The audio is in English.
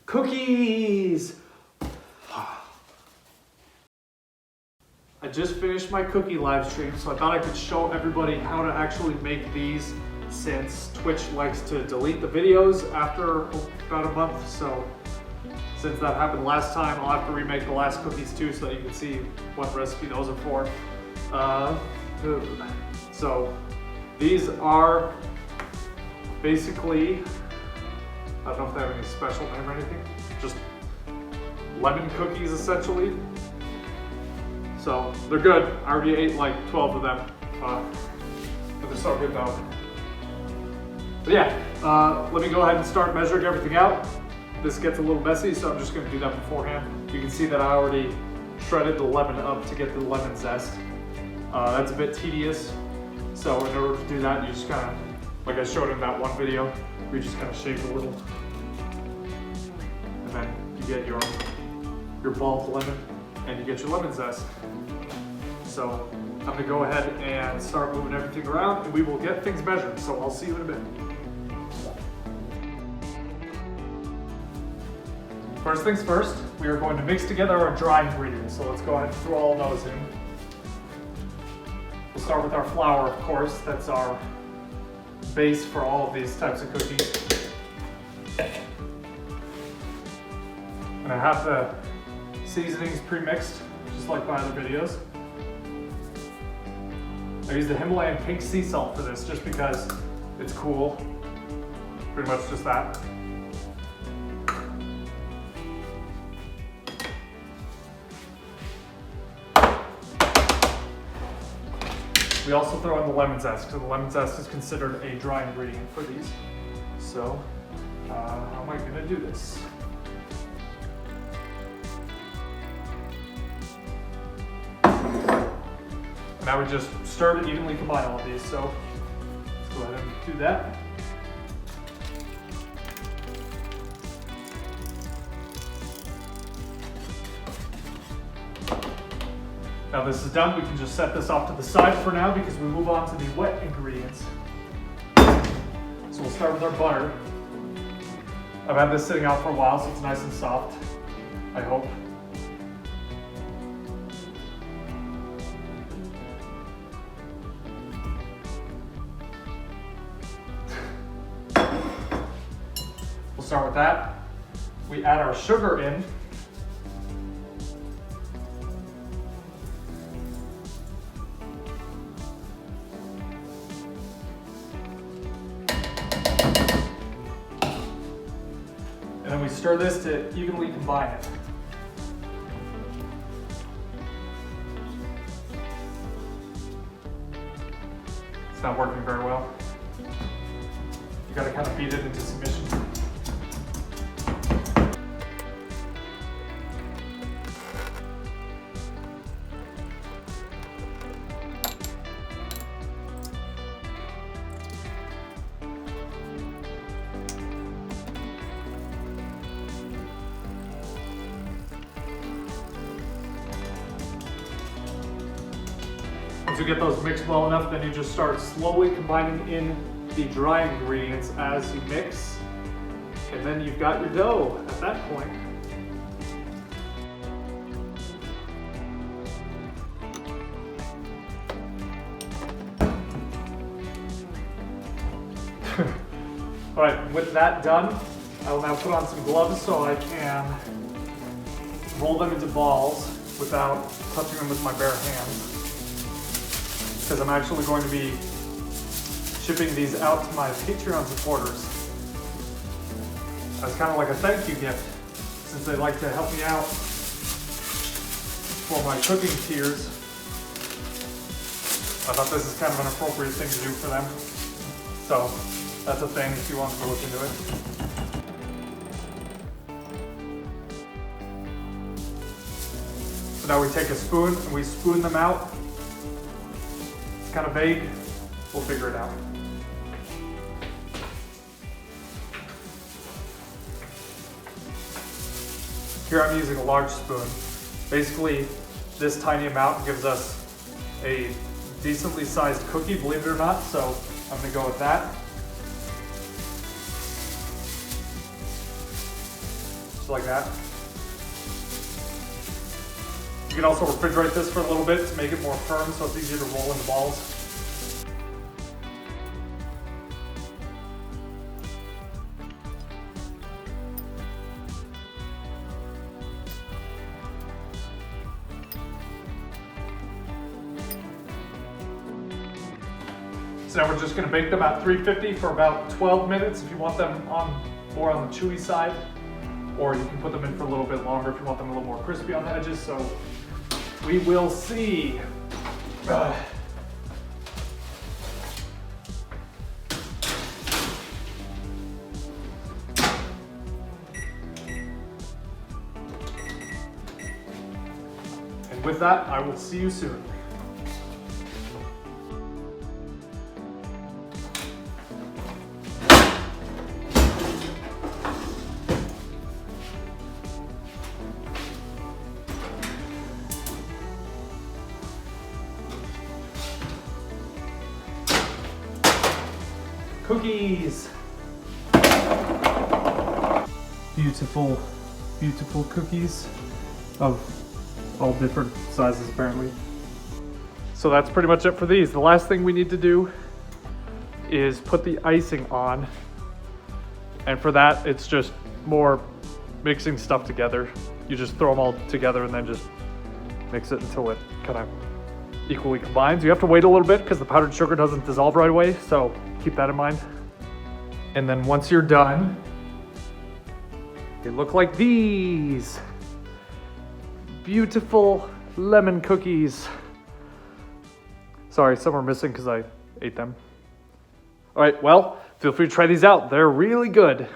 Cookies! I just finished my cookie live stream, so I thought I could show everybody how to actually make these, since Twitch likes to delete the videos after about a month. So since that happened last time, I'll have to remake the last cookies too, so that you can see what recipe those are for. So these are basically, I don't know if they have any special name or anything, just lemon cookies essentially. So they're good. I already ate like 12 of them, but they're so good though. But yeah, let me go ahead and start measuring everything out. This gets a little messy, so I'm just gonna do that beforehand. You can see that I already shredded the lemon up to get the lemon zest. That's a bit tedious. So in order to do that, you just kind of, like I showed in that one video, we just kind of shave a little. And then you get your ball of lemon and you get your lemon zest. So I'm gonna go ahead and start moving everything around and we will get things measured. So I'll see you in a bit. First things first, we are going to mix together our dry ingredients. So let's go ahead and throw all those in. We'll start with our flour, of course. That's our base for all of these types of cookies. And I have the seasonings pre-mixed, just like my other videos. I use the Himalayan pink sea salt for this just because it's cool. Pretty much just that. We also throw in the lemon zest, because the lemon zest is considered a dry ingredient for these. So, how am I gonna do this? Now we just stir to evenly combine all of these, so let's go ahead and do that. Now this is done, we can just set this off to the side for now because we move on to the wet ingredients. So we'll start with our butter. I've had this sitting out for a while, so it's nice and soft, I hope. We'll start with that. We add our sugar in. And then we stir this to evenly combine it. It's not working very well. You gotta kind of beat it into submission. Once you get those mixed well enough, then you just start slowly combining in the dry ingredients as you mix. And then you've got your dough at that point. All right, with that done, I will now put on some gloves so I can roll them into balls without touching them with my bare hands. Because I'm actually going to be shipping these out to my Patreon supporters as kind of like a thank you gift, since they like to help me out for my cooking tiers. I thought this is kind of an appropriate thing to do for them. So that's a thing if you want to look into it. So now we take a spoon and we spoon them out. It's kind of vague, we'll figure it out. Here I'm using a large spoon. Basically, this tiny amount gives us a decently sized cookie, believe it or not, so I'm gonna go with that. just like that. You can also refrigerate this for a little bit to make it more firm so it's easier to roll into balls. So now we're just gonna bake them at 350 for about 12 minutes if you want them more on the chewy side, or you can put them in for a little bit longer if you want them a little more crispy on the edges. So we will see. And with that, I will see you soon. Cookies. Beautiful, beautiful cookies of all different sizes apparently. So that's pretty much it for these. The last thing we need to do is put the icing on. And for that, it's just more mixing stuff together. You just throw them all together and then just mix it until it kind of equally combines. You have to wait a little bit because the powdered sugar doesn't dissolve right away, so keep that in mind. And then once you're done, they look like these. Beautiful lemon cookies. Sorry, some are missing because I ate them. All right, well, feel free to try these out. They're really good.